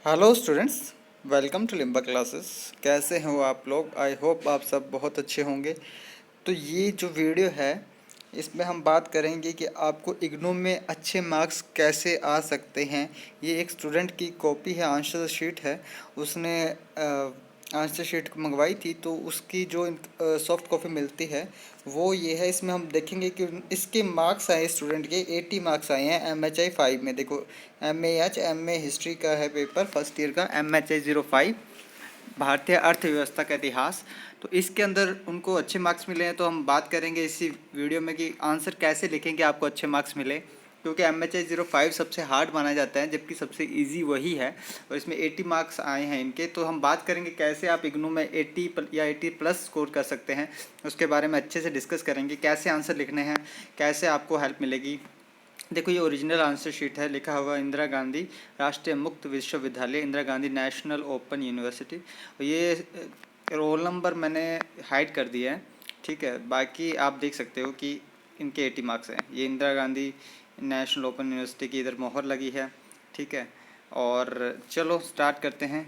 Hello students, welcome to Limba classes. कैसे हो आप लोग? आई होप आप सब बहुत अच्छे होंगे। तो ये जो वीडियो है इसमें हम बात करेंगे कि आपको इग्नू में अच्छे मार्क्स कैसे आ सकते हैं। ये एक स्टूडेंट की कॉपी है, आंसर शीट है। उसने आंसर शीट मंगवाई थी, तो उसकी जो सॉफ्ट कॉपी मिलती है वो ये है। इसमें हम देखेंगे कि इसके मार्क्स आए स्टूडेंट के 80 मार्क्स आए हैं MHI 5 में। देखो, MA हिस्ट्री का है पेपर, फर्स्ट ईयर का, MHI 05 भारतीय अर्थव्यवस्था का इतिहास। तो इसके अंदर उनको अच्छे मार्क्स मिले हैं। तो हम बात करेंगे इसी वीडियो में कि आंसर कैसे लिखेंगे आपको अच्छे मार्क्स मिले, क्योंकि MHI 05 सबसे हार्ड माना जाता है जबकि सबसे इजी वही है। और इसमें 80 मार्क्स आए हैं इनके। तो हम बात करेंगे कैसे आप इग्नू में 80 या 80 प्लस स्कोर कर सकते हैं, उसके बारे में अच्छे से डिस्कस करेंगे। कैसे आंसर लिखने हैं, कैसे आपको हेल्प मिलेगी। देखो, ये ओरिजिनल आंसर शीट है, लिखा हुआ इंदिरा गांधी राष्ट्रीय मुक्त विश्वविद्यालय, Indira Gandhi national open university. ये रोल नंबर मैंने हाइड कर दिया है, ठीक है। बाकी आप देख सकते हो कि इनके 80 मार्क्स हैं। ये Indira Gandhi national open university की इधर मोहर लगी है, ठीक है। और चलो स्टार्ट करते हैं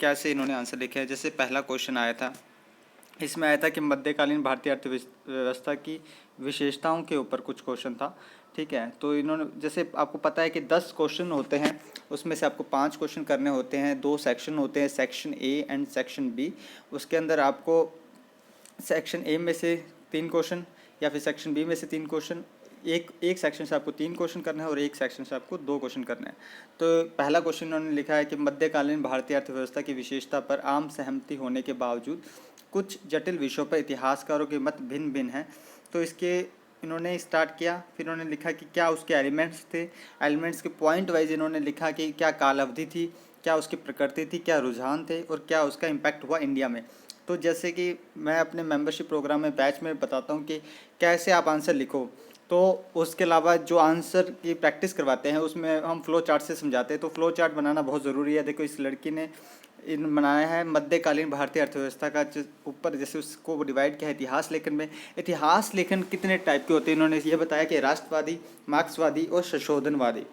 कैसे इन्होंने आंसर लिखे हैं। जैसे पहला क्वेश्चन आया था, इसमें आया था कि मध्यकालीन भारतीय अर्थव्यवस्था की विशेषताओं के ऊपर कुछ क्वेश्चन था, ठीक है। तो इन्होंने, जैसे आपको पता है कि 10 क्वेश्चन होते हैं, उसमें से आपको 5 क्वेश्चन करने होते हैं। 2 सेक्शन होते हैं, section A and section B. उसके अंदर आपको सेक्शन ए में से 3 क्वेश्चन या फिर सेक्शन बी में से 3 क्वेश्चन, एक सेक्शन से आपको 3 क्वेश्चन करना है और एक सेक्शन से आपको 2 क्वेश्चन करना है। तो पहला क्वेश्चन उन्होंने लिखा है कि मध्यकालीन भारतीय अर्थव्यवस्था की विशेषता पर आम सहमति होने के बावजूद कुछ जटिल विषयों पर इतिहासकारों के मत भिन्न भिन्न हैं। तो इसके इन्होंने स्टार्ट किया, फिर उन्होंने लिखा कि क्या उसके एलिमेंट्स थे, एलिमेंट्स के पॉइंट वाइज इन्होंने लिखा कि क्या काल अवधि थी, क्या उसकी प्रकृति थी, क्या रुझान थे और क्या उसका इम्पैक्ट हुआ इंडिया में। तो जैसे कि मैं अपने मेंबरशिप प्रोग्राम में बैच में बताता हूँ कि कैसे आप आंसर लिखो, तो उसके अलावा जो आंसर की प्रैक्टिस करवाते हैं उसमें हम फ्लो चार्ट से समझाते हैं। तो फ्लो चार्ट बनाना बहुत ज़रूरी है। देखो, इस लड़की ने इन बनाया है मध्यकालीन भारतीय अर्थव्यवस्था का ऊपर, जैसे उसको डिवाइड किया है इतिहास लेखन में। इतिहास लेखन कितने टाइप के होते हैं इन्होंने ये बताया कि राष्ट्रवादी, मार्क्सवादी और संशोधनवादी,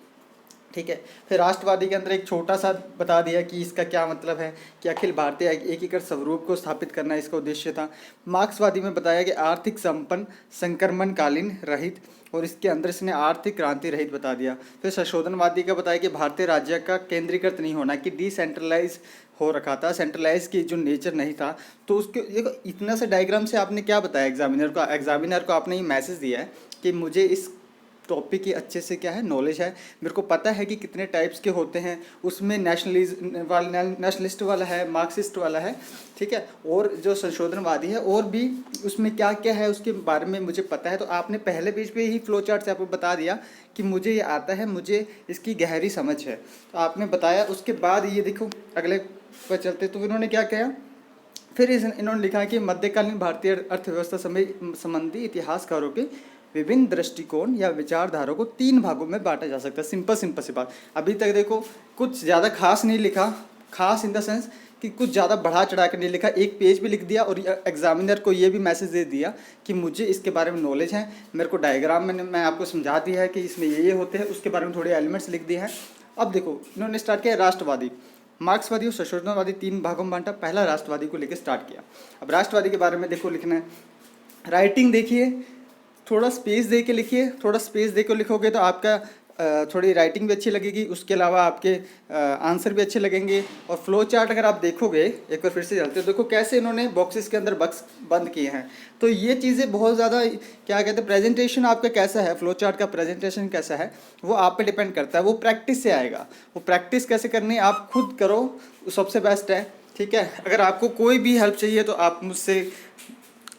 ठीक है। फिर राष्ट्रवादी के अंदर एक छोटा सा बता दिया कि इसका क्या मतलब है, कि अखिल भारतीय एकीकृत स्वरूप को स्थापित करना इसका उद्देश्य था। मार्क्सवादी में बताया कि आर्थिक संपन्न, संक्रमणकालीन रहित, और इसके अंदर इसने आर्थिक क्रांति रहित बता दिया। फिर संशोधनवादी का बताया कि भारतीय राज्य का केंद्रीकृत नहीं होना, कि डिसेंट्रलाइज हो रखा था, सेंट्रलाइज की जो नेचर नहीं था। तो उसके देखो, इतना से डायग्राम से आपने क्या बताया एग्जामिनर को आपने ये मैसेज दिया है कि मुझे इस टॉपिक की अच्छे से क्या है नॉलेज है, मेरे को पता है कि कितने टाइप्स के होते हैं। उसमें नेशनलिस्ट वाला है, मार्क्सिस्ट वाला है, ठीक है, और जो संशोधनवादी है, और भी उसमें क्या क्या है उसके बारे में मुझे पता है। तो आपने पहले पेज पे ही फ्लो चार्ट से आपको बता दिया कि मुझे ये आता है, मुझे इसकी गहरी समझ है, तो आपने बताया। उसके बाद ये देखो अगले पर चलते, तो इन्होंने क्या किया, फिर इन्होंने लिखा कि मध्यकालीन भारतीय अर्थव्यवस्था संबंधी इतिहासकारों के विभिन्न दृष्टिकोण या विचारधारा को 3 भागों में बांटा जा सकता है। सिंपल सी बात। अभी तक देखो कुछ ज़्यादा खास नहीं लिखा, खास इन द सेंस कि कुछ ज़्यादा बढ़ा चढ़ा कर नहीं लिखा, एक पेज भी लिख दिया और एग्जामिनर को ये भी मैसेज दे दिया कि मुझे इसके बारे में नॉलेज है। मेरे को डायग्राम में मैं आपको समझा दिया है कि इसमें ये होते हैं, उसके बारे में थोड़े एलिमेंट्स लिख दिए हैं। अब देखो, इन्होंने स्टार्ट किया राष्ट्रवादी, मार्क्सवादी और संशोधनवादी 3 भागों में बांटा। पहला राष्ट्रवादी को लेकर स्टार्ट किया। अब राष्ट्रवादी के बारे में देखो लिखना है, राइटिंग देखिए, थोड़ा स्पेस दे के लिखिए। थोड़ा स्पेस दे के लिखोगे तो आपका थोड़ी राइटिंग भी अच्छी लगेगी, उसके अलावा आपके आंसर भी अच्छे लगेंगे। और फ्लो चार्ट अगर आप देखोगे, एक बार फिर से चलते हो, देखो कैसे इन्होंने बॉक्सेस के अंदर बक्स बंद किए हैं। तो ये चीज़ें बहुत ज़्यादा, क्या कहते हैं, प्रेजेंटेशन आपका कैसा है, फ्लो चार्ट का प्रेजेंटेशन कैसा है, वो आप पे डिपेंड करता है। वो प्रैक्टिस से आएगा। वो प्रैक्टिस कैसे करनी है आप खुद करो, सबसे बेस्ट है, ठीक है। अगर आपको कोई भी हेल्प चाहिए तो आप मुझसे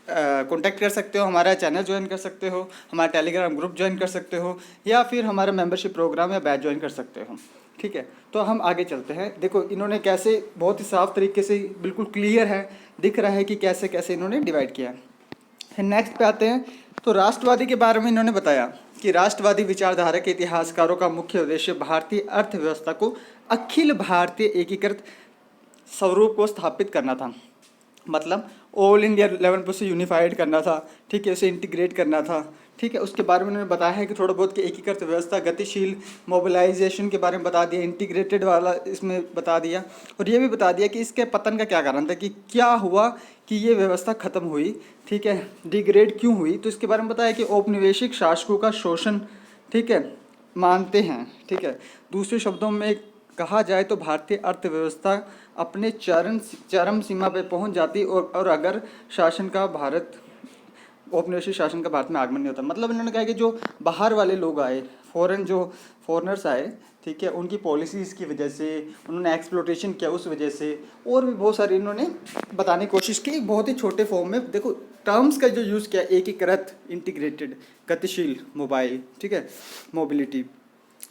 कॉन्टैक्ट कर सकते हो, हमारा चैनल ज्वाइन कर सकते हो, हमारा टेलीग्राम ग्रुप ज्वाइन कर सकते हो, या फिर हमारा मेंबरशिप प्रोग्राम या बैच ज्वाइन कर सकते हो, ठीक है। तो हम आगे चलते हैं। देखो इन्होंने कैसे बहुत ही साफ तरीके से, बिल्कुल क्लियर है, दिख रहा है कि कैसे कैसे इन्होंने डिवाइड किया है। फिर नेक्स्ट पे आते हैं। तो राष्ट्रवादी के बारे में इन्होंने बताया कि राष्ट्रवादी विचारधारा के इतिहासकारों का मुख्य उद्देश्य भारतीय अर्थव्यवस्था को अखिल भारतीय एकीकृत स्वरूप को स्थापित करना था। मतलब ऑल इंडिया लेवल पर उसे यूनिफाइड करना था, ठीक है, उसे इंटीग्रेट करना था, ठीक है। उसके बारे में उन्होंने बताया है कि थोड़ा बहुत कि एकीकृत व्यवस्था, गतिशील मोबिलाइजेशन के बारे में बता दिया, इंटीग्रेटेड वाला इसमें बता दिया, और ये भी बता दिया कि इसके पतन का क्या कारण था, कि क्या हुआ कि ये व्यवस्था खत्म हुई, ठीक है, डिग्रेड क्यों हुई। तो इसके बारे में बताया कि औपनिवेशिक शासकों का शोषण, ठीक है, मानते हैं, ठीक है। दूसरे शब्दों में कहा जाए तो भारतीय अर्थव्यवस्था अपने चरम सीमा पे पहुंच जाती, और अगर शासन का भारत औपनिवेशिक शासन का भारत में आगमन नहीं होता। मतलब इन्होंने कहा कि जो बाहर वाले लोग आए, फॉरेनर्स आए, ठीक है, उनकी पॉलिसीज़ की वजह से, उन्होंने एक्सप्लोटेशन किया उस वजह से, और भी बहुत सारी इन्होंने बताने की कोशिश की बहुत ही छोटे फॉर्म में। देखो टर्म्स का जो यूज़ किया, एकीकृत, इंटीग्रेटेड, गतिशील, मोबाइल, ठीक है, मोबिलिटी,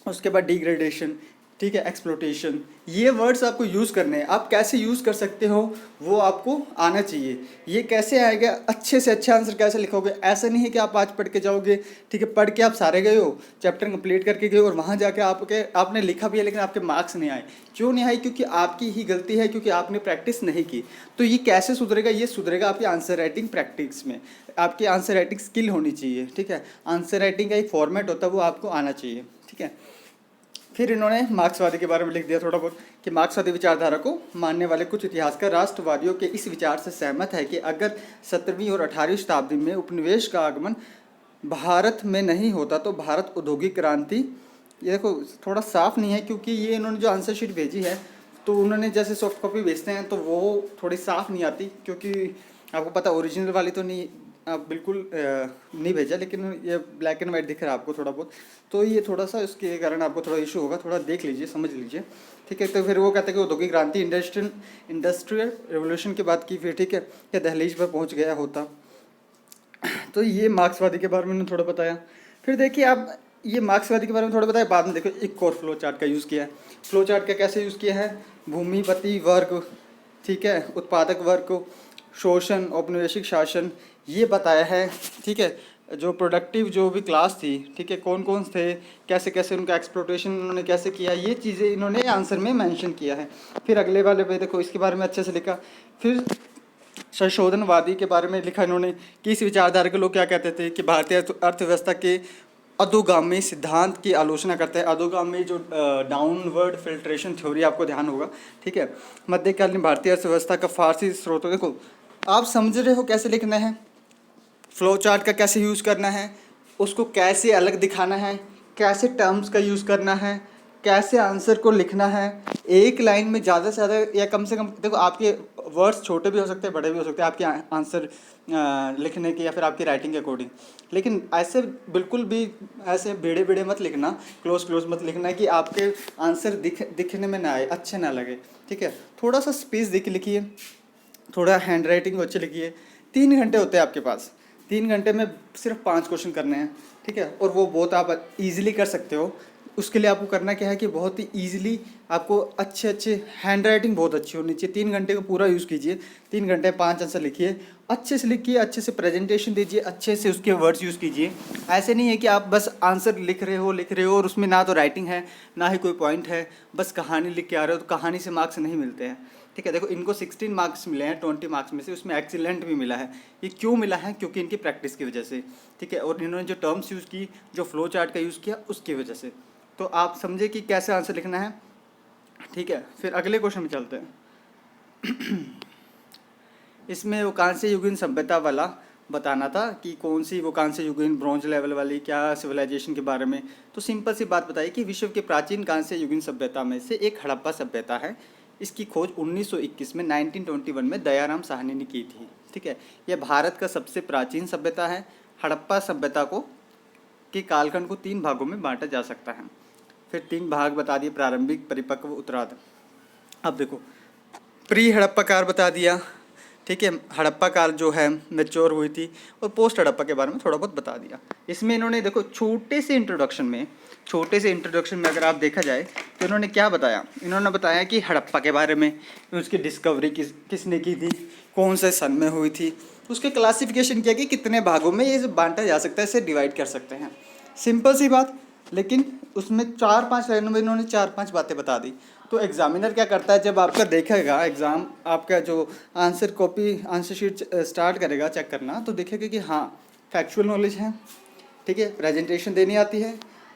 उसके बाद डिग्रेडेशन, ठीक है, एक्सप्लोटेशन, ये वर्ड्स आपको यूज़ करने हैं। आप कैसे यूज़ कर सकते हो वो आपको आना चाहिए। ये कैसे आएगा, अच्छे से अच्छा आंसर कैसे लिखोगे। ऐसा नहीं है कि आप आज पढ़ के जाओगे, ठीक है, पढ़ के आप सारे गए हो, चैप्टर कंप्लीट करके गए और वहाँ जाके आपने लिखा भी है लेकिन आपके मार्क्स नहीं आए। क्यों नहीं आए? क्योंकि आपकी ही गलती है, क्योंकि आपने प्रैक्टिस नहीं की। तो ये कैसे सुधरेगा? ये सुधरेगा आपकी आंसर राइटिंग प्रैक्टिस में। आपकी आंसर राइटिंग स्किल होनी चाहिए, ठीक है। आंसर राइटिंग का एक फॉर्मेट होता है, वो आपको आना चाहिए, ठीक है। फिर इन्होंने मार्क्सवादी के बारे में लिख दिया थोड़ा बहुत, कि मार्क्सवादी विचारधारा को मानने वाले कुछ इतिहासकार राष्ट्रवादियों के इस विचार से सहमत है कि अगर 17वीं और 18वीं शताब्दी में उपनिवेश का आगमन भारत में नहीं होता तो भारत औद्योगिक क्रांति, ये देखो थोड़ा साफ नहीं है क्योंकि ये इन्होंने जो आंसर शीट भेजी है तो उन्होंने जैसे सॉफ्ट कॉपी भेजते हैं तो वो थोड़ी साफ नहीं आती, क्योंकि आपको पता ओरिजिनल वाली तो नहीं बिल्कुल नहीं भेजा, लेकिन ये ब्लैक एंड वाइट दिख रहा है आपको थोड़ा बहुत, तो ये थोड़ा सा इसके कारण आपको थोड़ा इशू होगा, थोड़ा देख लीजिए, समझ लीजिए, ठीक है। तो फिर वो कहते हैं कि औद्योगिक क्रांति, इंडस्ट्रियल रेवोल्यूशन की बात की फिर, ठीक है, क्या दहलीज पर पहुंच गया होता। तो ये मार्क्सवादी के बारे में उन्होंने थोड़ा बताया। फिर देखिए आप, ये मार्क्सवादी के बारे में थोड़ा बताया, बाद में देखो एक और फ्लो चार्ट का यूज़ किया है। फ्लो चार्ट का कैसे यूज़ किया है? भूमिपति वर्ग, ठीक है, उत्पादक वर्ग को शोषण, औपनिवेशिक शासन, ये बताया है, ठीक है। जो प्रोडक्टिव जो भी क्लास थी, ठीक है, कौन कौन थे, कैसे कैसे उनका एक्सप्लोटेशन उन्होंने कैसे किया, ये चीज़ें इन्होंने आंसर में मेंशन किया है। फिर अगले वाले पे देखो इसके बारे में अच्छे से लिखा। फिर संशोधनवादी के बारे में लिखा इन्होंने कि इस विचारधारा के लोग क्या कहते थे कि भारतीय अर्थव्यवस्था के अधोगामी सिद्धांत की आलोचना करते हैं। अधोगामी जो डाउनवर्ड फिल्ट्रेशन थ्योरी, आपको ध्यान होगा, ठीक है। मध्यकालीन भारतीय अर्थव्यवस्था का फारसी स्रोतों, देखो आप समझ रहे हो कैसे लिखना है, फ्लो चार्ट का कैसे यूज़ करना है, उसको कैसे अलग दिखाना है, कैसे टर्म्स का यूज़ करना है, कैसे आंसर को लिखना है। एक लाइन में ज़्यादा से ज़्यादा या कम से कम, देखो आपके वर्ड्स छोटे भी हो सकते हैं, बड़े भी हो सकते हैं आपके आंसर लिखने के या फिर आपकी राइटिंग के अकॉर्डिंग, लेकिन ऐसे बिल्कुल भी ऐसे बेड़े बेड़े मत लिखना, क्लोज मत लिखना कि आपके आंसर दिखने में ना आए, अच्छे ना लगे, ठीक है। थोड़ा सा स्पेस देख लिखिए, थोड़ा हैंड राइटिंग अच्छी लिखिए। 3 घंटे होते हैं आपके पास, 3 घंटे में सिर्फ 5 क्वेश्चन करने हैं, ठीक है, और वो बहुत आप इजीली कर सकते हो। उसके लिए आपको करना क्या है कि बहुत ही ईजिली आपको अच्छे हैंड राइटिंग बहुत अच्छी होनी चाहिए। 3 घंटे का पूरा यूज़ कीजिए, 3 घंटे 5 आंसर लिखिए, अच्छे से लिखिए, अच्छे से प्रेजेंटेशन दीजिए, अच्छे से उसके वर्ड्स यूज़ कीजिए। ऐसे नहीं है कि आप बस आंसर लिख रहे हो और उसमें ना तो राइटिंग है ना ही कोई पॉइंट है, बस कहानी लिख के आ रहे हो, तो कहानी से मार्क्स नहीं मिलते हैं, ठीक है। देखो इनको 16 मार्क्स मिले हैं 20 मार्क्स में से, उसमें एक्सीलेंट भी मिला है। ये क्यों मिला है? क्योंकि इनकी प्रैक्टिस की वजह से, ठीक है, और इन्होंने जो टर्म्स यूज़ की, जो फ्लो चार्ट का यूज़ किया, उसकी वजह से। तो आप समझे कि कैसे आंसर लिखना है, ठीक है। फिर अगले क्वेश्चन में चलते हैं। इसमें वो कांस्य युगीन सभ्यता वाला बताना था कि कौन सी वो कांस्य युगीन, ब्रॉन्ज लेवल वाली, क्या सिविलाइजेशन के बारे में। तो सिंपल सी बात बताइए कि विश्व के प्राचीन कांस्य युगीन सभ्यता में से एक हड़प्पा सभ्यता है। इसकी खोज 1921 में 1921 में दयाराम साहनी ने की थी, ठीक है। यह भारत का सबसे प्राचीन सभ्यता है। हड़प्पा सभ्यता को के कालखंड को 3 भागों में बांटा जा सकता है। फिर 3 भाग बता दिए, प्रारंभिक, परिपक्व, उत्तरार्ध। अब देखो प्री हड़प्पा काल बता दिया, ठीक है, हड़प्पा काल जो है मैच्योर हुई थी, और पोस्ट हड़प्पा के बारे में थोड़ा बहुत बता दिया। इसमें इन्होंने देखो छोटे से इंट्रोडक्शन में अगर आप देखा जाए तो इन्होंने क्या बताया, इन्होंने बताया कि हड़प्पा के बारे में, उसकी डिस्कवरी किसने की थी, कौन से सन में हुई थी, उसके क्लासिफिकेशन किया कि कितने भागों में ये बांटा जा सकता है, इसे डिवाइड कर सकते हैं। सिंपल सी बात, लेकिन उसमें 4-5 लाइनों में इन्होंने 4-5 बातें बता दी। तो एग्जामिनर क्या करता है, जब आपका देखेगा एग्ज़ाम, आपका जो आंसर शीट स्टार्ट करेगा चेक करना, तो देखेगा कि हाँ फैक्चुअल नॉलेज है, ठीक है, प्रेजेंटेशन देनी आती है,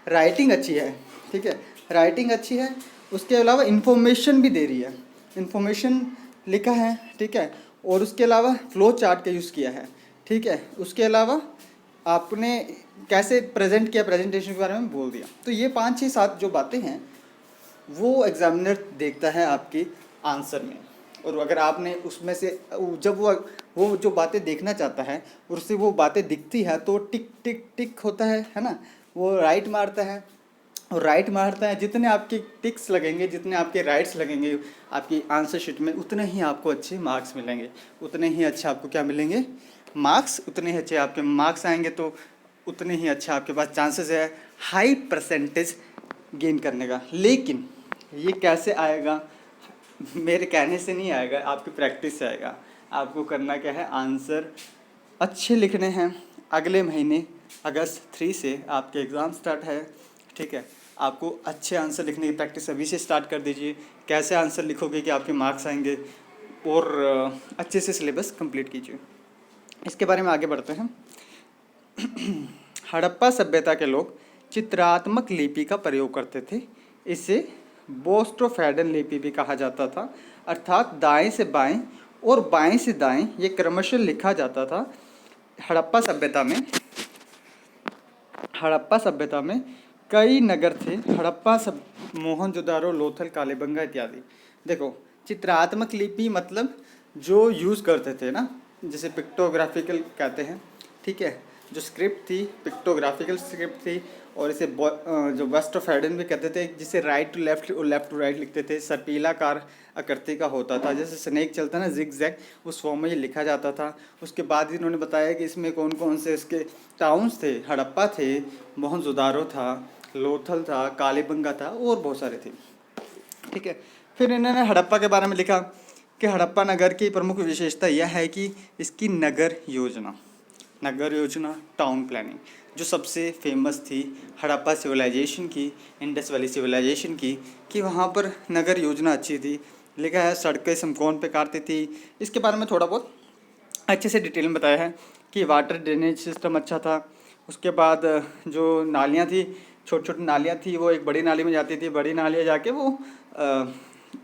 राइटिंग अच्छी है, ठीक है, राइटिंग अच्छी है, उसके अलावा इन्फॉर्मेशन भी दे रही है, इन्फॉर्मेशन लिखा है, ठीक है, और उसके अलावा फ्लो चार्ट का यूज़ किया है, ठीक है, उसके अलावा आपने कैसे प्रेजेंट किया, प्रेजेंटेशन के बारे में बोल दिया। तो ये 5 6 7 जो बातें हैं वो एग्जामिनर देखता है आपके आंसर में, और अगर आपने उसमें से जब वो जो बातें देखना चाहता है और उससे वो बातें दिखती है तो टिक टिक टिक होता है ना, वो राइट मारता है, और राइट मारता है, जितने आपके टिक्स लगेंगे, जितने आपके राइट्स लगेंगे आपकी आंसर शीट में, उतने ही आपको अच्छे मार्क्स मिलेंगे, उतने ही अच्छे आपको क्या मिलेंगे, मार्क्स, उतने ही अच्छे आपके मार्क्स आएंगे, तो उतने ही अच्छा आपके पास चांसेस है हाई परसेंटेज गेन करने का। लेकिन ये कैसे आएगा, मेरे कहने से नहीं आएगा, आपकी प्रैक्टिस से आएगा। आपको करना क्या है, आंसर अच्छे लिखने हैं। अगले महीने अगस्त 3 से आपके एग्ज़ाम स्टार्ट है, ठीक है, आपको अच्छे आंसर लिखने की प्रैक्टिस अभी से स्टार्ट कर दीजिए। कैसे आंसर लिखोगे कि आपके मार्क्स आएंगे, और अच्छे से सिलेबस कंप्लीट कीजिए। इसके बारे में आगे बढ़ते हैं। हड़प्पा सभ्यता के लोग चित्रात्मक लिपि का प्रयोग करते थे। इसे बोस्ट्रोफेडन लिपि भी कहा जाता था, अर्थात दाएं से बाएं और बाएं से दाएं ये क्रमशः लिखा जाता था। हड़प्पा सभ्यता में कई नगर थे। मोहनजोदारो, लोथल, कालीबंगा इत्यादि। देखो, चित्रात्मक लिपि मतलब जो यूज़ करते थे ना, जैसे पिक्टोग्राफिकल कहते हैं, ठीक है, जो स्क्रिप्ट थी पिक्टोग्राफिकल स्क्रिप्ट थी, और इसे जो बोस्ट्रोफेडन भी कहते थे, जिसे राइट टू लेफ्ट और लेफ्ट टू राइट लिखते थे। सटीलाकार आकृति का होता था, जैसे स्नेक चलता है ना, जिग जैग, उस फॉर्म में ये लिखा जाता था। उसके बाद इन्होंने बताया कि इसमें कौन कौन से इसके टाउन्स थे। हड़प्पा थे, मोहनजोदारो था, लोथल था, कालीबंगा था, और बहुत सारे थे, ठीक है। फिर इन्होंने हड़प्पा के बारे में लिखा कि हड़प्पा नगर की प्रमुख विशेषता यह है कि इसकी नगर योजना, टाउन प्लानिंग जो सबसे फेमस थी हड़प्पा सिविलाइजेशन की, इंडस वैली सिविलाइजेशन की, कि वहाँ पर नगर योजना अच्छी थी। लिखा है सड़कें समकोण पे काटती थी। इसके बारे में थोड़ा बहुत अच्छे से डिटेल में बताया है कि वाटर ड्रेनेज सिस्टम अच्छा था। उसके बाद जो नालियाँ थी, छोटी छोटी नालियाँ थी, वो एक बड़ी नाली में जाती थी, बड़ी नालियाँ जाके वो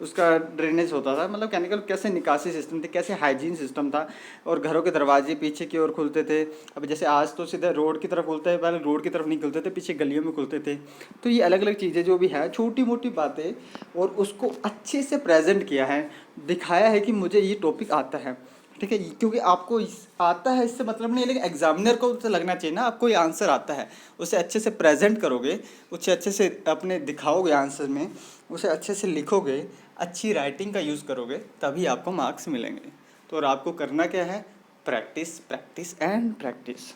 उसका ड्रेनेज होता था, मतलब कहने का कैसे निकासी सिस्टम थे, कैसे हाइजीन सिस्टम था। और घरों के दरवाजे पीछे की ओर खुलते थे। अब जैसे आज तो सीधा रोड की तरफ खुलते हैं, पहले रोड की तरफ नहीं खुलते थे, पीछे गलियों में खुलते थे। तो ये अलग अलग चीज़ें जो भी है, छोटी मोटी बातें, और उसको अच्छे से प्रेजेंट किया है, दिखाया है कि मुझे ये टॉपिक आता है, ठीक है। क्योंकि आपको आता है इससे मतलब नहीं, लेकिन एग्जामिनर को तो लगना चाहिए ना आपको ये आंसर आता है। उसे अच्छे से प्रेजेंट करोगे, उसे अच्छे से अपने दिखाओगे आंसर में, उसे अच्छे से लिखोगे, अच्छी राइटिंग का यूज़ करोगे, तभी आपको मार्क्स मिलेंगे। तो और आपको करना क्या है, प्रैक्टिस प्रैक्टिस एंड प्रैक्टिस।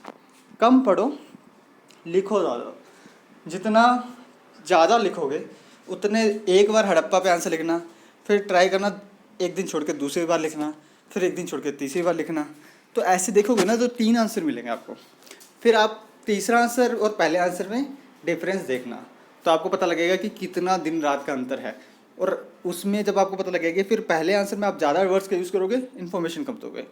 कम पढ़ो, लिखो ज़्यादा। जितना ज़्यादा लिखोगे उतने, एक बार हड़प्पा पे आंसर लिखना, फिर ट्राई करना एक दिन छोड़ के दूसरी बार लिखना, फिर एक दिन छोड़ के तीसरी बार लिखना। तो ऐसे देखोगे ना तो 3 आंसर मिलेंगे आपको। फिर आप तीसरा आंसर और पहले आंसर में डिफरेंस देखना, तो आपको पता लगेगा कि कितना दिन रात का अंतर है। और उसमें जब आपको पता लगेगा, फिर पहले आंसर में आप ज़्यादा वर्ड्स का यूज़ करोगे, इन्फॉर्मेशन कम दोगे।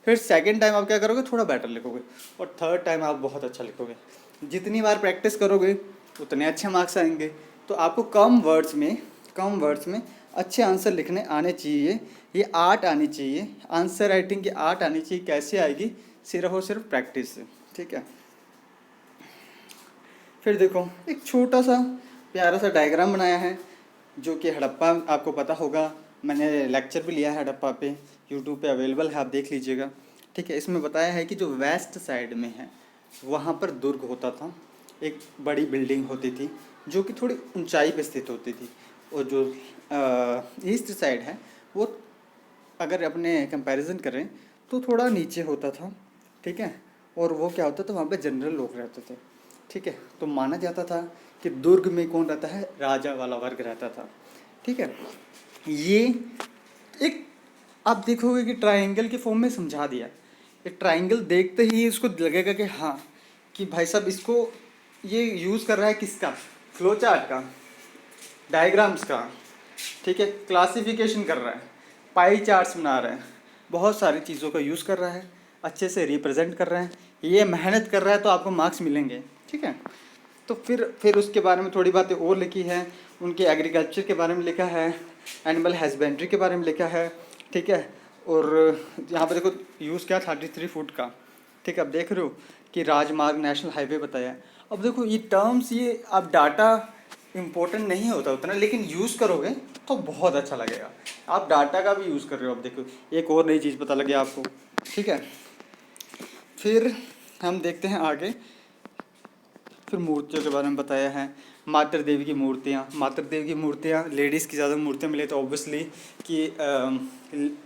फिर सेकंड टाइम आप क्या करोगे, थोड़ा बेटर लिखोगे, और थर्ड टाइम आप बहुत अच्छा लिखोगे। जितनी बार प्रैक्टिस करोगे उतने अच्छे मार्क्स आएंगे। तो आपको कम वर्ड्स में अच्छे आंसर लिखने आने चाहिए। ये आर्ट आनी चाहिए, आंसर राइटिंग की आर्ट आनी चाहिए। कैसे आएगी, सिर्फ और सिर्फ प्रैक्टिस से, ठीक है। फिर देखो, एक छोटा सा प्यारा सा डायग्राम बनाया है, जो कि हड़प्पा, आपको पता होगा, मैंने लेक्चर भी लिया है हड़प्पा पे, यूट्यूब पे अवेलेबल है, आप देख लीजिएगा, ठीक है। इसमें बताया है कि जो वेस्ट साइड में है वहाँ पर दुर्ग होता था, एक बड़ी बिल्डिंग होती थी जो कि थोड़ी ऊंचाई पे स्थित होती थी। और जो ईस्ट साइड है वो, अगर अपने कंपैरिजन करें तो थोड़ा नीचे होता था, ठीक है। और वो क्या होता था, वहाँ पे जनरल लोग रहते थे, ठीक है। तो माना जाता था कि दुर्ग में कौन रहता है, राजा वाला वर्ग रहता था, ठीक है। ये एक, आप देखोगे कि ट्रायंगल के फॉर्म में समझा दिया। एक ट्रायंगल देखते ही इसको लगेगा कि हाँ, कि भाई साहब इसको ये यूज़ कर रहा है किसका, फ्लो चार्ट का, डायग्राम्स का, ठीक है, क्लासिफिकेशन कर रहा है, पाई चार्ट्स बना रहा है, बहुत सारी चीज़ों का यूज़ कर रहा है, अच्छे से रिप्रेजेंट कर रहे हैं। ये मेहनत कर रहा है तो आपको मार्क्स मिलेंगे। ठीक है। तो फिर उसके बारे में थोड़ी बातें और लिखी है, उनके एग्रीकल्चर के बारे में लिखा है, एनिमल हस्बेंड्री के बारे में लिखा है, ठीक है। और यहाँ पर देखो यूज़ क्या 33 फुट का, ठीक है। अब देख रहे हो कि राजमार्ग नेशनल हाईवे बताया है। अब देखो ये टर्म्स, ये अब डाटा इम्पोर्टेंट नहीं होता उतना, लेकिन यूज़ करोगे तो बहुत अच्छा लगेगा। आप डाटा का भी यूज़ कर रहे हो। अब देखो एक और नई चीज़ पता लगे आपको, ठीक है। फिर हम देखते हैं आगे। फिर मूर्तियों के बारे में बताया है, मातृ देवी की मूर्तियाँ। मातृ देवी की मूर्तियाँ, लेडीज़ की ज़्यादा मूर्तियाँ मिले तो ऑब्वियसली कि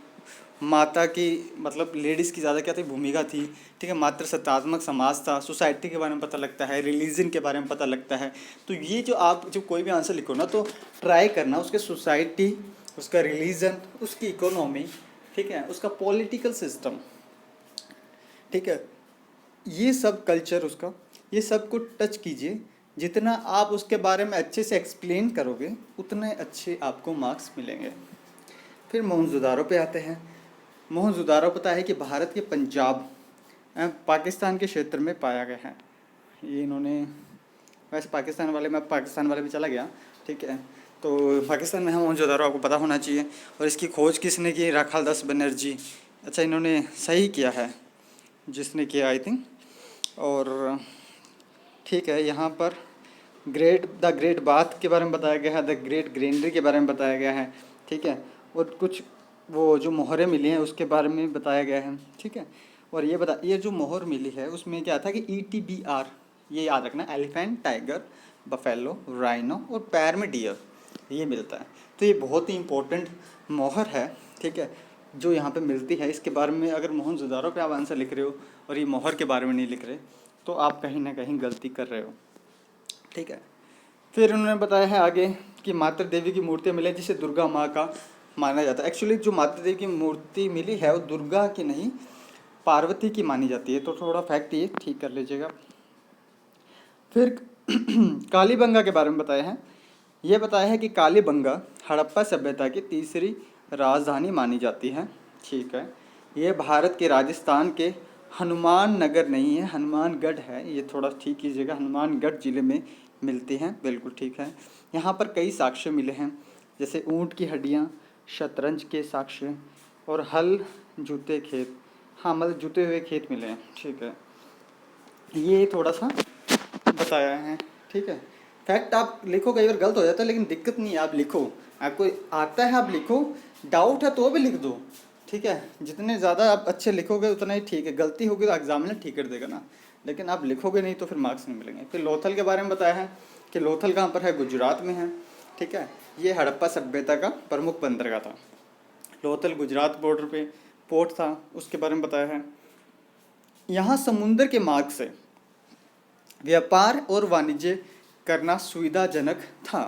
माता की मतलब लेडीज़ की ज़्यादा क्या थी, भूमिका थी, ठीक है। मातृ सत्तात्मक समाज था, सोसाइटी के बारे में पता लगता है, रिलीजन के बारे में पता लगता है। तो ये जो आप जो कोई भी आंसर लिखो ना, तो ट्राई करना उसके सोसाइटी, उसका रिलीजन, उसकी इकोनॉमी, ठीक है, उसका पॉलिटिकल सिस्टम, ठीक है, ये सब कल्चर उसका, ये सब को टच कीजिए। जितना आप उसके बारे में अच्छे से एक्सप्लेन करोगे उतने अच्छे आपको मार्क्स मिलेंगे। फिर मोहनजोदारो पे आते हैं। मोहनजोदारो पता है कि भारत के पंजाब पाकिस्तान के क्षेत्र में पाया गया है। ये इन्होंने, वैसे पाकिस्तान वाले में पाकिस्तान वाले में चला गया, ठीक है। तो पाकिस्तान में है मोहनजोदारो, आपको पता होना चाहिए। और इसकी खोज किसने की, राखाल दास बनर्जी। अच्छा, इन्होंने सही किया है जिसने किया, आई थिंक। और ठीक है, यहाँ पर द ग्रेट बाथ के बारे में बताया गया है, द ग्रेट ग्रेनरी के बारे में बताया गया है, ठीक है। और कुछ वो जो मोहरें मिली हैं उसके बारे में बताया गया है, ठीक है। और ये जो मोहर मिली है उसमें क्या था कि ETBR, ये याद रखना, एलिफेंट, टाइगर, बफेलो, राइनो और पैर में डियर, ये मिलता है। तो ये बहुत ही इम्पोर्टेंट मोहर है, ठीक है, जो यहाँ पे मिलती है। इसके बारे में अगर मोहनजोदारो पे आप आंसर लिख रहे हो और ये मोहर के बारे में नहीं लिख रहे, तो आप कहीं ना कहीं गलती कर रहे हो, ठीक है। फिर उन्होंने बताया है आगे कि मातृ देवी की मूर्ति मिली जिसे दुर्गा माँ का माना जाता है। एक्चुअली जो मातृ देवी की मूर्ति मिली है वो दुर्गा की नहीं, पार्वती की मानी जाती है। तो थोड़ा फैक्ट ये ठीक कर लीजिएगा। फिर कालीबंगा के बारे में बताया है। ये बताया है कि कालीबंगा हड़प्पा सभ्यता की तीसरी राजधानी मानी जाती है, ठीक है। ये भारत के राजस्थान के हनुमान नगर नहीं है, हनुमानगढ़ है, ये थोड़ा ठीक कीजिएगा, हनुमानगढ़ जिले में मिलती हैं, बिल्कुल ठीक है। यहाँ पर कई साक्ष्य मिले हैं, जैसे ऊँट की हड्डियाँ, शतरंज के साक्ष्य और हल, जूते खेत, हाँ मतलब जूते हुए खेत मिले हैं, ठीक है। ये थोड़ा सा बताया है, ठीक है। फैक्ट आप लिखो, कई बार गलत हो जाता है लेकिन दिक्कत नहीं है, आप लिखो, आपको आता है आप लिखो, डाउट है तो भी लिख दो, ठीक है। जितने ज़्यादा आप अच्छे लिखोगे उतना ही ठीक है। गलती होगी तो एग्जामिनर ठीक कर देगा ना, लेकिन आप लिखोगे नहीं तो फिर मार्क्स नहीं मिलेंगे। फिर लोथल के बारे में बताया है कि लोथल कहाँ पर है, गुजरात में है, ठीक है। ये हड़प्पा सभ्यता का प्रमुख बंदरगाह था। लोथल गुजरात बॉर्डर पे पोर्ट था, उसके बारे में बताया है। यहाँ समुद्र के मार्ग से व्यापार और वाणिज्य करना सुविधाजनक था।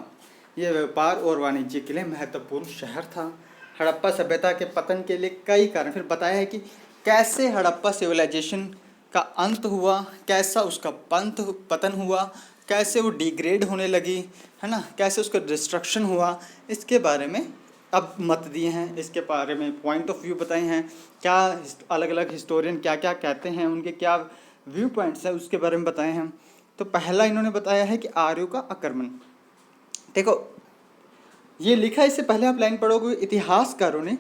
यह व्यापार और वाणिज्य के लिए महत्वपूर्ण शहर था। हड़प्पा सभ्यता के पतन के लिए कई कारण, फिर बताया है कि कैसे हड़प्पा सिविलाइजेशन का अंत हुआ, कैसा उसका पतन हुआ, कैसे वो डिग्रेड होने लगी, है ना, कैसे उसका डिस्ट्रक्शन हुआ, इसके बारे में अब मत दिए हैं। इसके बारे में पॉइंट ऑफ व्यू बताए हैं, क्या अलग अलग हिस्टोरियन क्या क्या कहते हैं, उनके क्या व्यू पॉइंट्स हैं, उसके बारे में बताए हैं। तो पहला इन्होंने बताया है कि आर्यों का आक्रमण। देखो ये लिखा है, इससे पहले आप लाइन पढ़ोगे, इतिहासकारों ने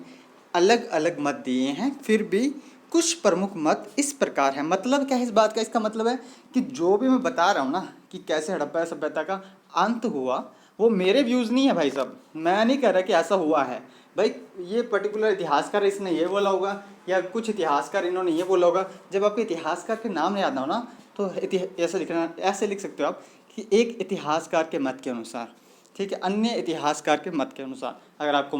अलग अलग मत दिए हैं, फिर भी कुछ प्रमुख मत इस प्रकार है। मतलब क्या है इस बात का, इसका मतलब है कि जो भी मैं बता रहा हूँ ना कि कैसे हड़प्पा सभ्यता का अंत हुआ, वो मेरे व्यूज़ नहीं है भाई साहब। मैं नहीं कह रहा कि ऐसा हुआ है भाई, ये पर्टिकुलर इतिहासकार इसने ये बोला होगा या कुछ इतिहासकार इन्होंने ये बोला होगा। जब आपको इतिहासकार के नाम याद ना हो ना, तो ऐसे लिखना, ऐसे लिख सकते हो आप कि एक इतिहासकार के मत के अनुसार, ठीक है, अन्य इतिहासकार के मत के अनुसार। अगर आपको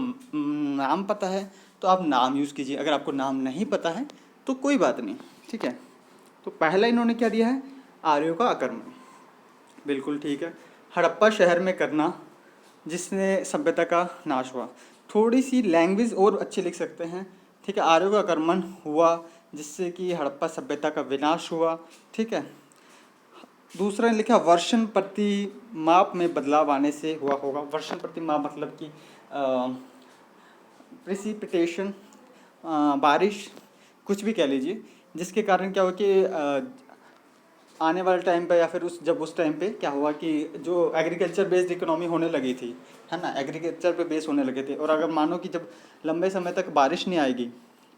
नाम पता है तो आप नाम यूज़ कीजिए, अगर आपको नाम नहीं पता है तो कोई बात नहीं, ठीक है। तो पहला इन्होंने क्या दिया है, आर्यों का आक्रमण, बिल्कुल ठीक है। हड़प्पा शहर में करना जिसने सभ्यता का नाश हुआ, थोड़ी सी लैंग्वेज और अच्छी लिख सकते हैं, ठीक है। आर्यों का आक्रमण हुआ जिससे कि हड़प्पा सभ्यता का विनाश हुआ, ठीक है। दूसरा लिखा वर्षण प्रति माप में बदलाव आने से हुआ होगा। वर्षण प्रति माप मतलब कि प्रेसिपिटेशन, बारिश, कुछ भी कह लीजिए, जिसके कारण क्या हो कि आने वाले टाइम पे या फिर उस टाइम पे क्या हुआ कि जो एग्रीकल्चर बेस्ड इकोनॉमी होने लगी थी, है ना, एग्रीकल्चर पे बेस होने लगे थे, और अगर मानो कि जब लंबे समय तक बारिश नहीं आएगी,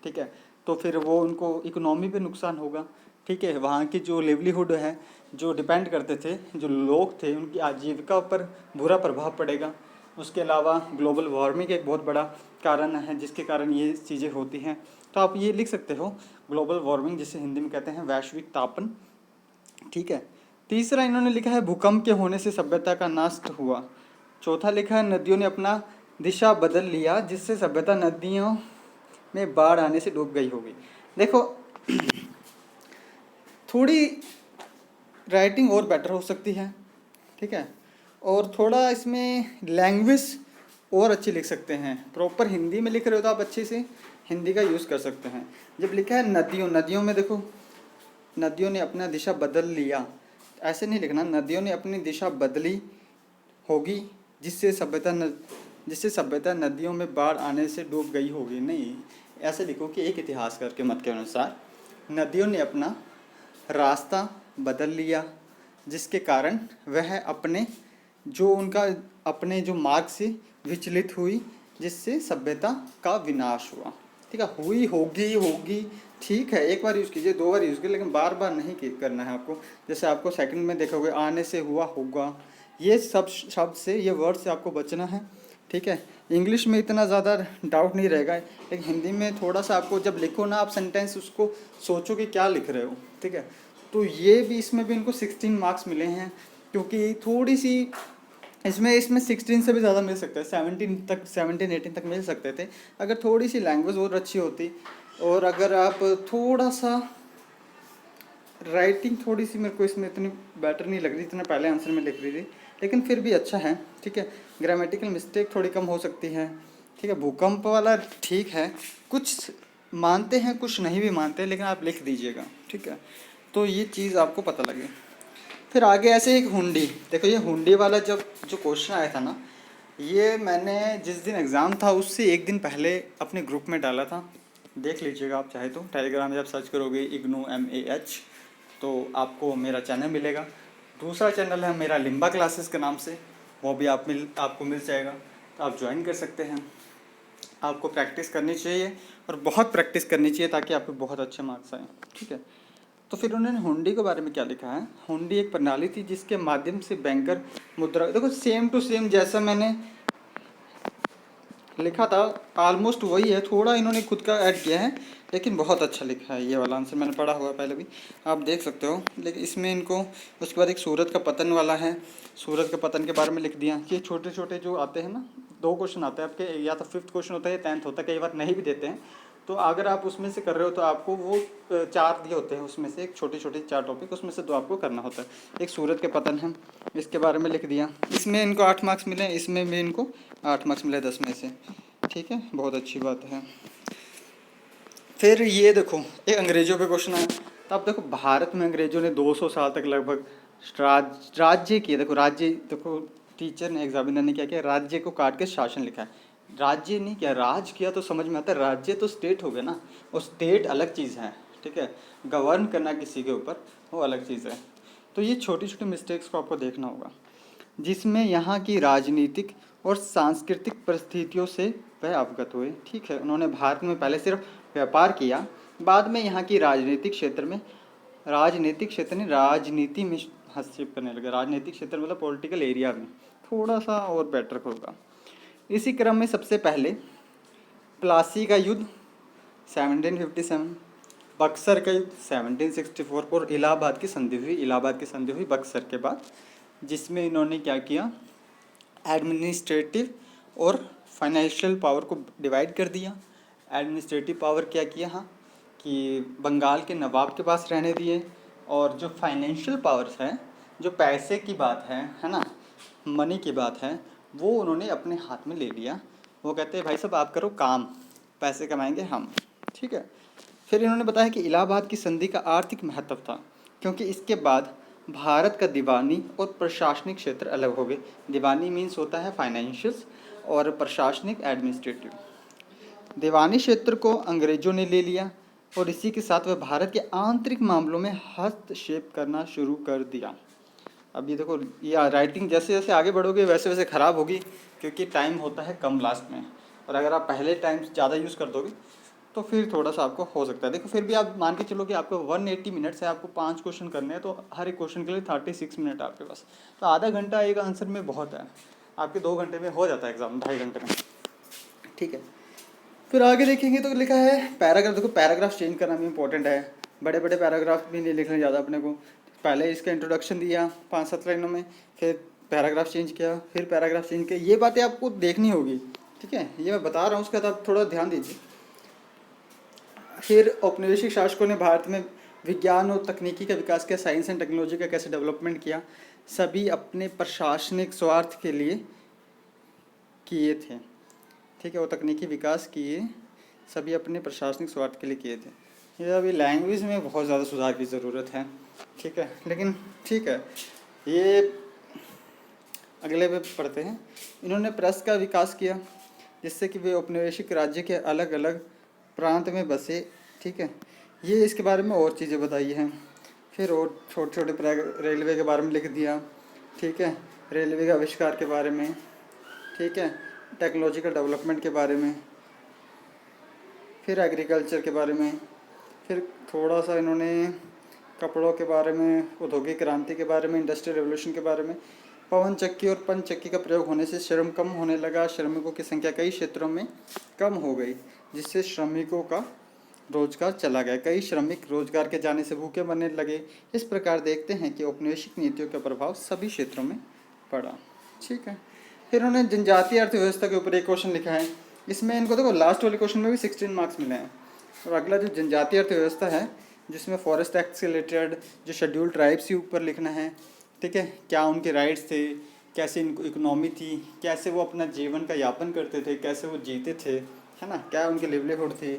ठीक है, तो फिर वो उनको इकोनॉमी पे नुकसान होगा, ठीक है। वहाँ की जो लिवलीहुड है, जो डिपेंड करते थे, जो लोग थे, उनकी आजीविका पर बुरा प्रभाव पड़ेगा। उसके अलावा ग्लोबल वार्मिंग एक बहुत बड़ा कारण है जिसके कारण ये चीज़ें होती हैं। तो आप ये लिख सकते हो, ग्लोबल वार्मिंग जिसे हिंदी में कहते हैं वैश्विक तापन, ठीक है। तीसरा इन्होंने लिखा है भूकंप के होने से सभ्यता का नष्ट हुआ। चौथा लिखा है नदियों ने अपना दिशा बदल लिया जिससे सभ्यता नदियों में बाढ़ आने से डूब गई होगी। देखो थोड़ी राइटिंग और बेटर हो सकती है, ठीक है, और थोड़ा इसमें लैंग्वेज और अच्छी लिख सकते हैं। प्रॉपर हिंदी में लिख रहे हो तो आप अच्छे से हिंदी का यूज़ कर सकते हैं। जब लिखा है नदियों, नदियों में देखो, नदियों ने अपना दिशा बदल लिया, ऐसे नहीं लिखना, नदियों ने अपनी दिशा बदली होगी जिससे सभ्यता नदियों में बाढ़ आने से डूब गई होगी। नहीं, ऐसे लिखो कि एक इतिहासकार के मत के अनुसार नदियों ने अपना रास्ता बदल लिया जिसके कारण वह अपने जो मार्ग से विचलित हुई जिससे सभ्यता का विनाश हुआ। ठीक है, हुई होगी होगी ठीक है, एक बार यूज़ कीजिए, 2 बार यूज़ कीजिए, लेकिन बार बार नहीं करना है आपको। जैसे आपको सेकंड में देखोगे आने से हुआ होगा, ये सब शब्द से, ये वर्ड से आपको बचना है, ठीक है। इंग्लिश में इतना ज़्यादा डाउट नहीं रहेगा, लेकिन हिंदी में थोड़ा सा आपको जब लिखो ना आप सेंटेंस, उसको सोचो कि क्या लिख रहे हो, ठीक है। तो ये भी, इसमें भी इनको 16 मार्क्स मिले हैं, क्योंकि थोड़ी सी इसमें 16 से भी ज़्यादा मिल सकता है, 17 18 तक मिल सकते थे अगर थोड़ी सी लैंग्वेज और अच्छी होती, और अगर आप थोड़ा सा राइटिंग थोड़ी सी मेरे को इसमें इतनी बेटर नहीं लग रही जितना पहले आंसर में लिख रही थी, लेकिन फिर भी अच्छा है, ठीक है। ग्रामेटिकल मिस्टेक थोड़ी कम हो सकती है, ठीक है। भूकंप वाला ठीक है, कुछ मानते हैं कुछ नहीं भी मानते, लेकिन आप लिख दीजिएगा, ठीक है, तो ये चीज़ आपको पता लगे। फिर आगे ऐसे एक हुंडी, देखो ये हुंडी वाला जब जो क्वेश्चन आया था ना, ये मैंने जिस दिन एग्ज़ाम था उससे एक दिन पहले अपने ग्रुप में डाला था, देख लीजिएगा आप चाहे तो। टेलीग्राम में जब सर्च करोगे इग्नू MAH तो आपको मेरा चैनल मिलेगा। दूसरा चैनल है मेरा लिम्बा क्लासेस के नाम से, वो भी आपको मिल जाएगा, तो आप ज्वाइन कर सकते हैं। आपको प्रैक्टिस करनी चाहिए और बहुत प्रैक्टिस करनी चाहिए ताकि आपको बहुत अच्छे मार्क्स आएँ, ठीक है। तो फिर उन्होंने हुंडी के बारे में क्या लिखा है, हुंडी एक प्रणाली थी जिसके माध्यम से बैंकर मुद्रा, देखो सेम टू सेम जैसा मैंने लिखा था ऑलमोस्ट वही है, थोड़ा इन्होंने खुद का ऐड किया है, लेकिन बहुत अच्छा लिखा है। ये वाला आंसर मैंने पढ़ा हुआ है पहले भी, आप देख सकते हो। लेकिन इसमें इनको उसके बाद एक सूरत का पतन वाला है, सूरत के पतन के बारे में लिख दिया कि छोटे छोटे जो आते हैं ना, 2 क्वेश्चन आते हैं आपके, या तो 5th क्वेश्चन होता है या 10th होता है, कई बार नहीं भी देते हैं। तो अगर आप उसमें से कर रहे हो तो आपको वो 4 दिए होते हैं, उसमें से एक छोटे छोटे 4 टॉपिक, उसमें से 2 आपको करना होता है। एक सूरत के पतन है, इसके बारे में लिख दिया, इसमें इनको 8 मार्क्स मिले, इसमें भी इनको 8 मार्क्स मिले 10 में से, ठीक है, बहुत अच्छी बात है। फिर ये देखो एक अंग्रेजों पे क्वेश्चन आया, तो आप देखो भारत में अंग्रेजों ने 200 साल तक लगभग राज्य किया। देखो राज्य, देखो टीचर ने एग्जामिनर ने क्या किया, राज्य को काट के शासन लिखा है, राज्य नहीं किया, राज किया तो समझ में आता है, राज्य तो स्टेट हो गया ना, और स्टेट अलग चीज़ है, ठीक है। गवर्न करना किसी के ऊपर वो अलग चीज़ है। तो ये छोटी छोटी मिस्टेक्स को आपको देखना होगा, जिसमें यहाँ की राजनीतिक और सांस्कृतिक परिस्थितियों से वह अवगत हुए, ठीक है। उन्होंने भारत में पहले सिर्फ व्यापार किया, बाद में यहाँ की राजनीतिक क्षेत्र में राजनीति में हस्तक्षेप करने लगे। राजनीतिक क्षेत्र मतलब पॉलिटिकल एरिया में थोड़ा सा और बेटर होगा। इसी क्रम में सबसे पहले प्लासी का युद्ध 1757, बक्सर का युद्ध 1764 और इलाहाबाद की संधि हुई बक्सर के बाद, जिसमें इन्होंने क्या किया, एडमिनिस्ट्रेटिव और फाइनेंशियल पावर को डिवाइड कर दिया। एडमिनिस्ट्रेटिव पावर क्या किया, हाँ, कि बंगाल के नवाब के पास रहने दिए, और जो फाइनेंशियल पावर्स हैं, जो पैसे की बात है ना, मनी की बात है, वो उन्होंने अपने हाथ में ले लिया। वो कहते हैं भाई साहब आप करो काम, पैसे कमाएंगे हम, ठीक है। फिर इन्होंने बताया कि इलाहाबाद की संधि का आर्थिक महत्व था, क्योंकि इसके बाद भारत का दीवानी और प्रशासनिक क्षेत्र अलग हो गए। दीवानी मीन्स होता है फाइनेंशियल्स, और प्रशासनिक एडमिनिस्ट्रेटिव। दीवानी क्षेत्र को अंग्रेजों ने ले लिया, और इसी के साथ वह भारत के आंतरिक मामलों में हस्तक्षेप करना शुरू कर दिया। अब ये देखो, ये राइटिंग जैसे जैसे आगे बढ़ोगे वैसे वैसे ख़राब होगी, क्योंकि टाइम होता है कम लास्ट में, और अगर आप पहले टाइम ज़्यादा यूज़ कर दोगे तो फिर थोड़ा सा आपको हो सकता है। देखो फिर भी आप मान के चलो कि आपको 180 मिनट्स है, आपको 5 क्वेश्चन करने हैं, तो हर एक क्वेश्चन के लिए 36 मिनट आपके पास, तो आधा घंटा एक आंसर में बहुत है। आपके 2 घंटे में हो जाता है एग्ज़ाम, 2.5 घंटे में, ठीक है। फिर आगे देखेंगे तो लिखा है पैराग्राफ। देखो पैराग्राफ चेंज करना भी इंपॉर्टेंट है, बड़े बड़े पैराग्राफ भी नहीं लिखने ज़्यादा अपने को। पहले इसका इंट्रोडक्शन दिया 5-7 लाइनों में, फिर पैराग्राफ चेंज किया, फिर पैराग्राफ चेंज किया, ये बातें आपको देखनी होगी, ठीक है। ये मैं बता रहा हूँ, उसके बाद आप थोड़ा ध्यान दीजिए। फिर औपनिवेशिक शासकों ने भारत में विज्ञान और तकनीकी का विकास किया, साइंस एंड टेक्नोलॉजी का कैसे डेवलपमेंट किया, सभी अपने प्रशासनिक स्वार्थ के लिए किए थे, ठीक है। वो तकनीकी विकास किए सभी अपने प्रशासनिक स्वार्थ के लिए किए थे। ये अभी लैंग्वेज में बहुत ज़्यादा सुधार की ज़रूरत है, ठीक है, लेकिन ठीक है। ये अगले पे पढ़ते हैं। इन्होंने प्रेस का विकास किया जिससे कि वे औपनिवेशिक राज्य के अलग अलग प्रांत में बसे, ठीक है। ये इसके बारे में और चीज़ें बताई हैं। फिर और छोटे छोटे रेलवे के बारे में लिख दिया, ठीक है, रेलवे के आविष्कार के बारे में, ठीक है, टेक्नोलॉजिकल डेवलपमेंट के बारे में, फिर एग्रीकल्चर के बारे में, फिर थोड़ा सा इन्होंने कपड़ों के बारे में, औद्योगिक क्रांति के बारे में, इंडस्ट्रियल रेवोल्यूशन के बारे में, पवन चक्की और पन चक्की का प्रयोग होने से श्रम कम होने लगा, श्रमिकों की संख्या कई क्षेत्रों में कम हो गई जिससे श्रमिकों का रोजगार चला गया, कई श्रमिक रोजगार के जाने से भूखे मरने लगे। इस प्रकार देखते हैं कि औपनिवेशिक नीतियों का प्रभाव सभी क्षेत्रों में पड़ा, ठीक है। फिर उन्होंने जनजातीय अर्थव्यवस्था के ऊपर एक क्वेश्चन लिखा है। इसमें इनको देखो लास्ट वाले क्वेश्चन में भी 16 मार्क्स मिले हैं। और अगला जो जनजातीय अर्थव्यवस्था है जिसमें फॉरेस्ट एक्ट से रिलेटेड जो शेड्यूल ट्राइब्स के ऊपर लिखना है, ठीक है, क्या उनके राइट्स थे, कैसे इनको इकोनॉमी थी, कैसे वो अपना जीवन का यापन करते थे, कैसे वो जीते थे, है ना, क्या उनकी लिवलीहुड थी,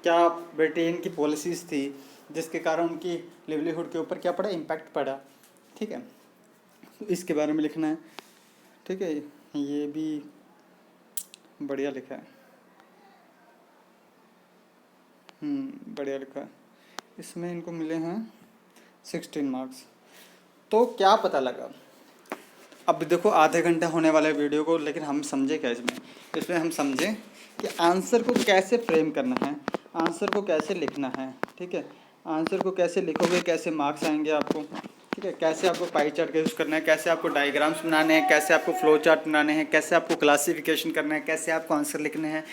क्या ब्रिटेन की पॉलिसीज़ थी जिसके कारण उनकी लिवलीहुड के ऊपर क्या पड़ा, इम्पैक्ट पड़ा, ठीक है। तो इसके बारे में लिखना है, ठीक है। ये भी बढ़िया लिखा है, बढ़िया लिखा है। इसमें इनको मिले हैं 16 मार्क्स। तो क्या पता लगा, अब देखो आधे घंटा होने वाला है वीडियो को, लेकिन हम समझे क्या इसमें हम समझें कि आंसर को कैसे फ्रेम करना है, आंसर को कैसे लिखना है, ठीक है। आंसर को कैसे लिखोगे, कैसे मार्क्स आएंगे आपको, ठीक है, कैसे आपको पाई चार्ट का यूज़ करना है, कैसे आपको डायग्राम्स बनाने हैं, कैसे आपको फ्लो चार्ट बनाने हैं, कैसे आपको क्लासिफिकेशन करना है, कैसे आपको आंसर लिखने हैं,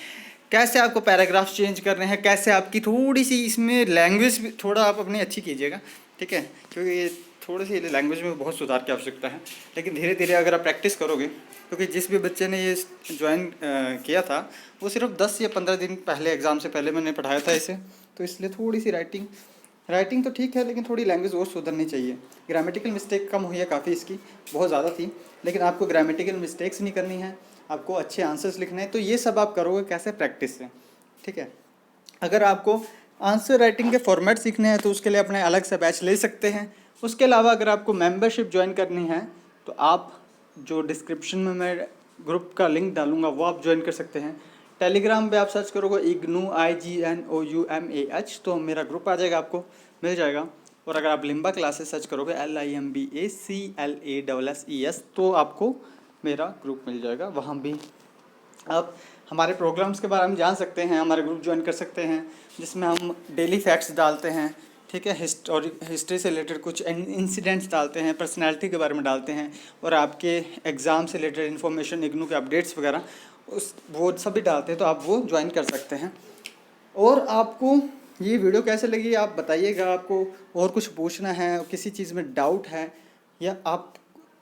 कैसे आपको पैराग्राफ चेंज करने हैं, कैसे आपकी थोड़ी सी इसमें लैंग्वेज भी थोड़ा आप अपनी अच्छी कीजिएगा, ठीक है, क्योंकि ये थोड़ी सी लैंग्वेज में बहुत सुधार की आवश्यकता है। लेकिन धीरे धीरे अगर आप प्रैक्टिस करोगे, क्योंकि जिस भी बच्चे ने ये ज्वाइन किया था वो सिर्फ 10 या 15 दिन पहले एग्ज़ाम से पहले मैंने पढ़ाया था इसे, तो इसलिए थोड़ी सी राइटिंग तो ठीक है, लेकिन थोड़ी लैंग्वेज और सुधरनी चाहिए। ग्रामेटिकल मिस्टेक कम हुई है काफ़ी, इसकी बहुत ज़्यादा थी, लेकिन आपको ग्रामेटिकल मिस्टेक्स नहीं करनी है, आपको अच्छे आंसर्स लिखने हैं। तो ये सब आप करोगे कैसे, प्रैक्टिस से, ठीक है। अगर आपको आंसर राइटिंग के फॉर्मेट सीखने हैं तो उसके लिए अपने अलग से बैच ले सकते हैं। उसके अलावा अगर आपको मेंबरशिप ज्वाइन करनी है तो आप जो डिस्क्रिप्शन में मैं ग्रुप का लिंक डालूंगा वो आप ज्वाइन कर सकते हैं। टेलीग्राम पे आप सर्च करोगे IGNOUMAH तो मेरा ग्रुप आ जाएगा, आपको मिल जाएगा। और अगर आप लिम्बा क्लासेस सर्च करोगे LIMBACLASSES तो आपको मेरा ग्रुप मिल जाएगा, वहाँ भी आप हमारे प्रोग्राम्स के बारे में जान सकते हैं, हमारे ग्रुप ज्वाइन कर सकते हैं जिसमें हम डेली फैक्ट्स डालते हैं, ठीक है, हिस्ट्री से रिलेटेड कुछ इंसिडेंट्स डालते हैं, पर्सनैलिटी के बारे में डालते हैं, और आपके एग्ज़ाम से रिलेटेड इन्फॉर्मेशन, इग्नू के अपडेट्स वगैरह वो सभी डालते हैं, तो आप वो ज्वाइन कर सकते हैं। और आपको ये वीडियो कैसे लगी आप बताइएगा, आपको और कुछ पूछना है, किसी चीज़ में डाउट है, या आप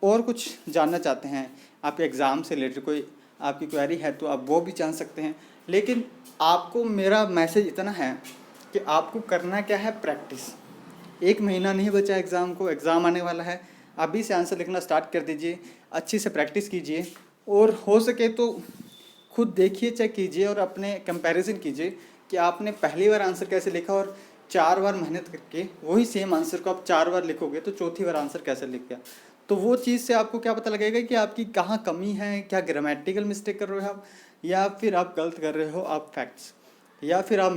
और कुछ जानना चाहते हैं, आपके एग्ज़ाम से रिलेटेड कोई आपकी क्वेरी है तो आप वो भी जान सकते हैं। लेकिन आपको मेरा मैसेज इतना है कि आपको करना क्या है, प्रैक्टिस। 1 महीना नहीं बचा एग्ज़ाम को, एग्ज़ाम आने वाला है, अभी से आंसर लिखना स्टार्ट कर दीजिए, अच्छी से प्रैक्टिस कीजिए, और हो सके तो खुद देखिए, चेक कीजिए और अपने कंपैरिजन कीजिए कि आपने पहली बार आंसर कैसे लिखा, और 4 बार मेहनत करके वही सेम आंसर को आप 4 बार लिखोगे तो चौथी बार आंसर कैसे लिख गया। तो वो चीज़ से आपको क्या पता लगेगा कि आपकी कहाँ कमी है, क्या ग्रामेटिकल मिस्टेक कर रहे हो आप, या फिर आप गलत कर रहे हो आप फैक्ट्स, या फिर आप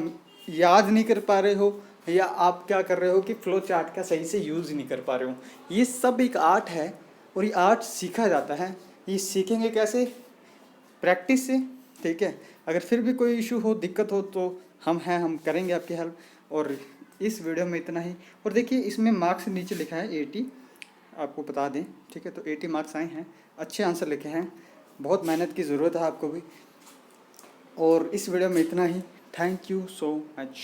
याद नहीं कर पा रहे हो, या आप क्या कर रहे हो कि फ्लो चार्ट का सही से यूज़ नहीं कर पा रहे हो। ये सब एक आर्ट है और ये आर्ट सीखा जाता है। ये सीखेंगे कैसे? प्रैक्टिस से। ठीक है, अगर फिर भी कोई इशू हो, दिक्कत हो तो हम हैं, हम करेंगे आपकी हेल्प। और इस वीडियो में इतना ही। और देखिए इसमें मार्क्स नीचे लिखा है 80, आपको बता दें। ठीक है, तो 80 मार्क्स आए हैं, अच्छे आंसर लिखे हैं, बहुत मेहनत की ज़रूरत है आपको भी। और इस वीडियो में इतना ही। Thank you so much.